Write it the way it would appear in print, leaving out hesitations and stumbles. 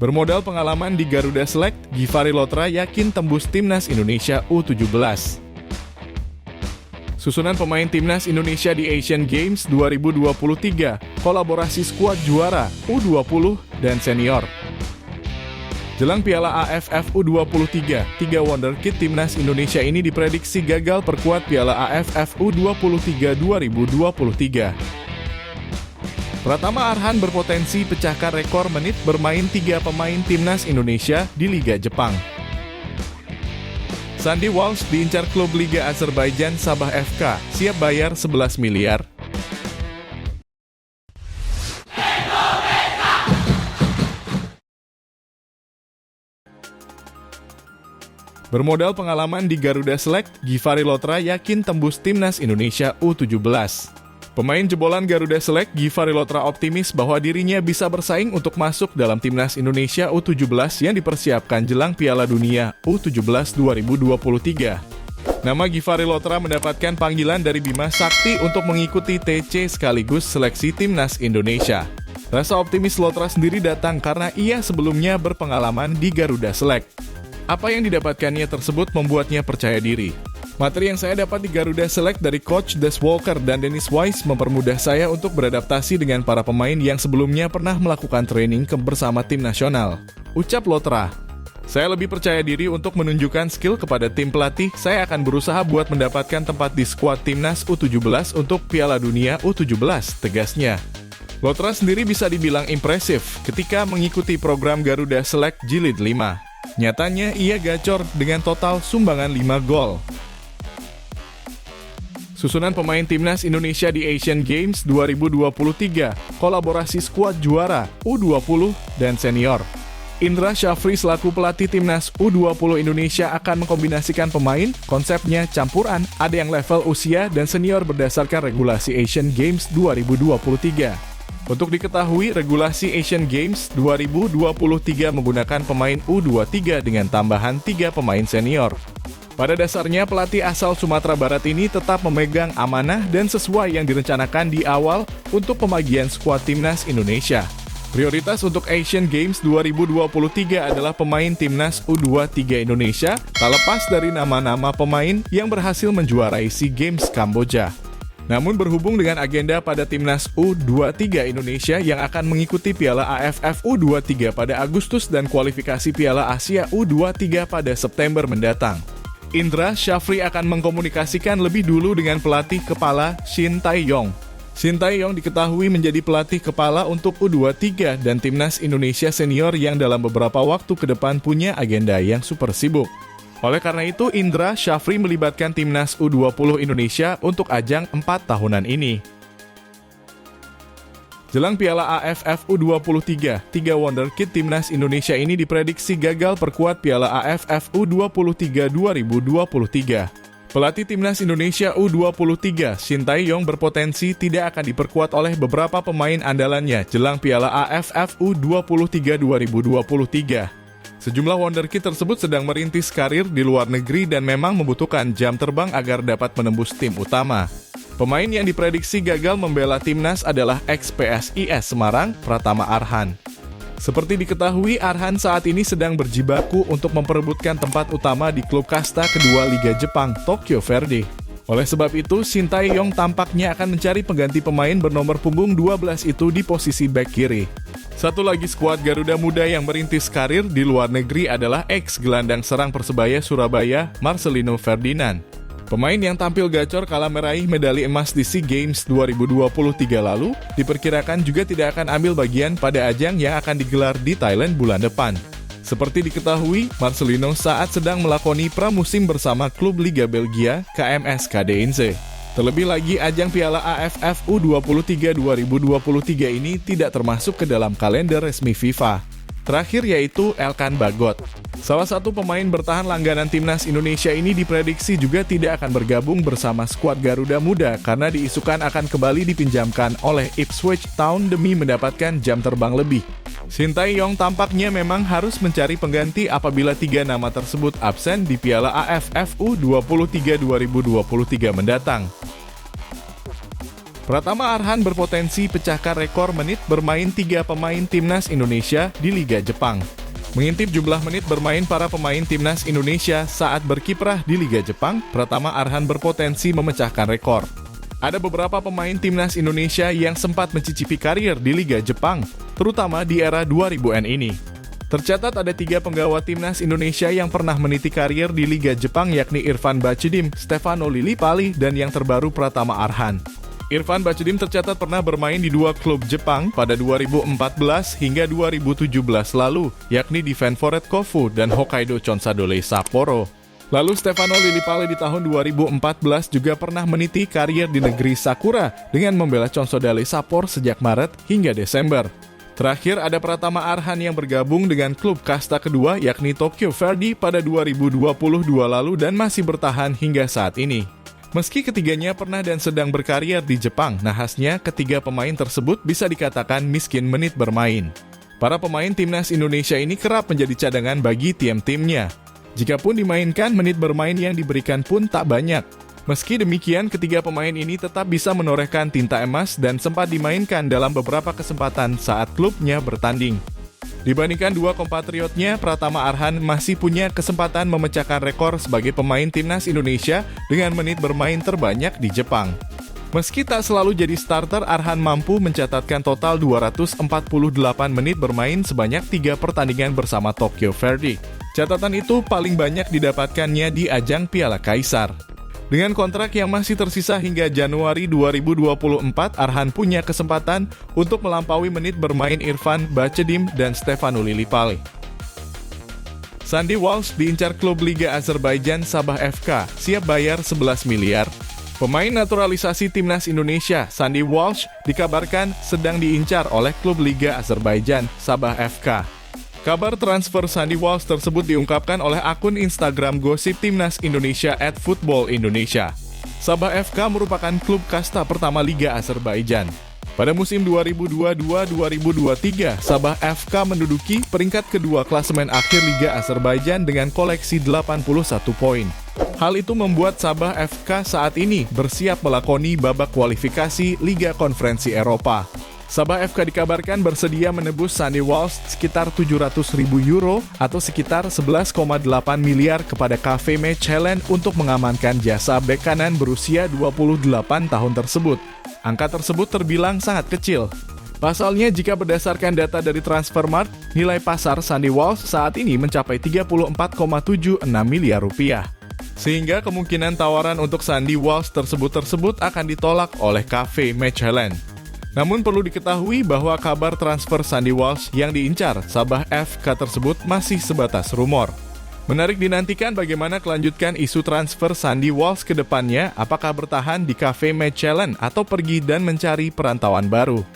Bermodal pengalaman di Garuda Select, Givari Lotra yakin tembus Timnas Indonesia U17. Susunan pemain Timnas Indonesia di Asian Games 2023, kolaborasi skuad juara U20 dan senior. Jelang Piala AFF U23, 3 wonderkid Timnas Indonesia ini diprediksi gagal perkuat Piala AFF U23 2023. Pratama Arhan berpotensi pecahkan rekor menit bermain 3 pemain Timnas Indonesia di Liga Jepang. Sandy Walsh diincar klub Liga Azerbaijan Sabah FK, siap bayar 11 miliar. Bermodal pengalaman di Garuda Select, Givari Lotra yakin tembus Timnas Indonesia U17. Pemain jebolan Garuda Select, Givari Lotra optimis bahwa dirinya bisa bersaing untuk masuk dalam Timnas Indonesia U17 yang dipersiapkan jelang Piala Dunia U17 2023. Nama Givari Lotra mendapatkan panggilan dari Bima Sakti untuk mengikuti TC sekaligus seleksi Timnas Indonesia. Rasa optimis Lotra sendiri datang karena ia sebelumnya berpengalaman di Garuda Select. Apa yang didapatkannya tersebut membuatnya percaya diri. Materi yang saya dapat di Garuda Select dari Coach Des Walker dan Dennis Wise mempermudah saya untuk beradaptasi dengan para pemain yang sebelumnya pernah melakukan training bersama tim nasional. Ucap Lotra. Saya lebih percaya diri untuk menunjukkan skill kepada tim pelatih. Saya akan berusaha buat mendapatkan tempat di skuad Timnas U17 untuk Piala Dunia U17, tegasnya. Lotra sendiri bisa dibilang impresif ketika mengikuti program Garuda Select Jilid 5. Nyatanya ia gacor dengan total sumbangan 5 gol. Susunan pemain Timnas Indonesia di Asian Games 2023, kolaborasi skuad juara U20 dan senior. Indra Syafri selaku pelatih Timnas U20 Indonesia akan mengkombinasikan pemain, konsepnya campuran, ada yang level usia dan senior berdasarkan regulasi Asian Games 2023. Untuk diketahui, regulasi Asian Games 2023 menggunakan pemain U23 dengan tambahan 3 pemain senior. Pada dasarnya, pelatih asal Sumatera Barat ini tetap memegang amanah dan sesuai yang direncanakan di awal untuk pembagian skuad Timnas Indonesia. Prioritas untuk Asian Games 2023 adalah pemain Timnas U23 Indonesia, tak lepas dari nama-nama pemain yang berhasil menjuarai SEA Games Kamboja. Namun berhubung dengan agenda pada Timnas U23 Indonesia yang akan mengikuti Piala AFF U23 pada Agustus dan kualifikasi Piala Asia U23 pada September mendatang, Indra Syafri akan mengkomunikasikan lebih dulu dengan pelatih kepala Shin Tae-yong. Shin Tae-yong diketahui menjadi pelatih kepala untuk U23 dan Timnas Indonesia Senior yang dalam beberapa waktu ke depan punya agenda yang super sibuk. Oleh karena itu, Indra Syafri melibatkan Timnas U20 Indonesia untuk ajang 4 tahunan ini. Jelang Piala AFF U23, 3 wonderkid Timnas Indonesia ini diprediksi gagal perkuat Piala AFF U23 2023. Pelatih Timnas Indonesia U23, Shin Tae-yong berpotensi tidak akan diperkuat oleh beberapa pemain andalannya jelang Piala AFF U23 2023. Sejumlah wonderkid tersebut sedang merintis karir di luar negeri dan memang membutuhkan jam terbang agar dapat menembus tim utama. Pemain yang diprediksi gagal membela Timnas adalah ex-PSIS Semarang, Pratama Arhan. Seperti diketahui, Arhan saat ini sedang berjibaku untuk memperebutkan tempat utama di klub kasta kedua Liga Jepang, Tokyo Verdy. Oleh sebab itu, Shin Tae-yong tampaknya akan mencari pengganti pemain bernomor punggung 12 itu di posisi bek kiri. Satu lagi skuad Garuda muda yang merintis karir di luar negeri adalah ex-gelandang serang Persebaya Surabaya, Marcelino Ferdinand. Pemain yang tampil gacor kala meraih medali emas di SEA Games 2023 lalu, diperkirakan juga tidak akan ambil bagian pada ajang yang akan digelar di Thailand bulan depan. Seperti diketahui, Marcelino saat sedang melakoni pramusim bersama klub Liga Belgia, KMS Kadeinze. Terlebih lagi, ajang Piala AFF U23 2023 ini tidak termasuk ke dalam kalender resmi FIFA. Terakhir yaitu Elkan Bagot. Salah satu pemain bertahan langganan Timnas Indonesia ini diprediksi juga tidak akan bergabung bersama skuad Garuda Muda karena diisukan akan kembali dipinjamkan oleh Ipswich Town demi mendapatkan jam terbang lebih. Shin Tae-yong tampaknya memang harus mencari pengganti apabila 3 nama tersebut absen di Piala AFF U23 2023 mendatang. Pratama Arhan berpotensi pecahkan rekor menit bermain 3 pemain timnas Indonesia di Liga Jepang. Mengintip jumlah menit bermain para pemain timnas Indonesia saat berkiprah di Liga Jepang, Pratama Arhan berpotensi memecahkan rekor. Ada beberapa pemain timnas Indonesia yang sempat mencicipi karir di Liga Jepang, terutama di era 2000-an ini. Tercatat ada 3 penggawa timnas Indonesia yang pernah meniti karir di Liga Jepang, yakni Irfan Bahcedim, Stefano Lillipali, dan yang terbaru Pratama Arhan. Irfan Bahcedim tercatat pernah bermain di 2 klub Jepang pada 2014 hingga 2017 lalu, yakni di Ventforet Kofu dan Hokkaido Consadole Sapporo. Lalu Stefano Lillipali di tahun 2014 juga pernah meniti karir di negeri Sakura dengan membela Consadole Sapporo sejak Maret hingga Desember. Terakhir ada Pratama Arhan yang bergabung dengan klub kasta kedua yakni Tokyo Verdy pada 2022 lalu dan masih bertahan hingga saat ini. Meski ketiganya pernah dan sedang berkarir di Jepang, nahasnya ketiga pemain tersebut bisa dikatakan miskin menit bermain. Para pemain timnas Indonesia ini kerap menjadi cadangan bagi tim-timnya. Jikapun dimainkan, menit bermain yang diberikan pun tak banyak. Meski demikian, ketiga pemain ini tetap bisa menorehkan tinta emas dan sempat dimainkan dalam beberapa kesempatan saat klubnya bertanding. Dibandingkan 2 kompatriotnya, Pratama Arhan masih punya kesempatan memecahkan rekor sebagai pemain timnas Indonesia dengan menit bermain terbanyak di Jepang. Meski tak selalu jadi starter, Arhan mampu mencatatkan total 248 menit bermain sebanyak 3 pertandingan bersama Tokyo Verdy. Catatan itu paling banyak didapatkannya di ajang Piala Kaisar. Dengan kontrak yang masih tersisa hingga Januari 2024, Arhan punya kesempatan untuk melampaui menit bermain Irfan Bahcedim dan Stefano Lillipali. Sandy Walsh diincar klub Liga Azerbaijan Sabah FK, siap bayar 11 miliar. Pemain naturalisasi timnas Indonesia, Sandy Walsh, dikabarkan sedang diincar oleh klub Liga Azerbaijan Sabah FK. Kabar transfer Sandy Walsh tersebut diungkapkan oleh akun Instagram gosip timnas Indonesia @footballindonesia. Sabah FK merupakan klub kasta pertama Liga Azerbaijan. Pada musim 2022-2023, Sabah FK menduduki peringkat kedua klasemen akhir Liga Azerbaijan dengan koleksi 81 poin. Hal itu membuat Sabah FK saat ini bersiap melakoni babak kualifikasi Liga Konferensi Eropa. Sabah FK dikabarkan bersedia menebus Sandy Walsh sekitar 700.000 euro atau sekitar 11,8 miliar kepada KV Mechelen untuk mengamankan jasa bek kanan berusia 28 tahun tersebut. Angka tersebut terbilang sangat kecil. Pasalnya, jika berdasarkan data dari Transfermarkt, nilai pasar Sandy Walsh saat ini mencapai 34,76 miliar rupiah. Sehingga kemungkinan tawaran untuk Sandy Walsh tersebut akan ditolak oleh KV Mechelen. Namun perlu diketahui bahwa kabar transfer Sandy Walsh yang diincar Sabah FK tersebut masih sebatas rumor. Menarik dinantikan bagaimana kelanjutan isu transfer Sandy Walsh ke depannya, apakah bertahan di KV Mechelen atau pergi dan mencari perantauan baru.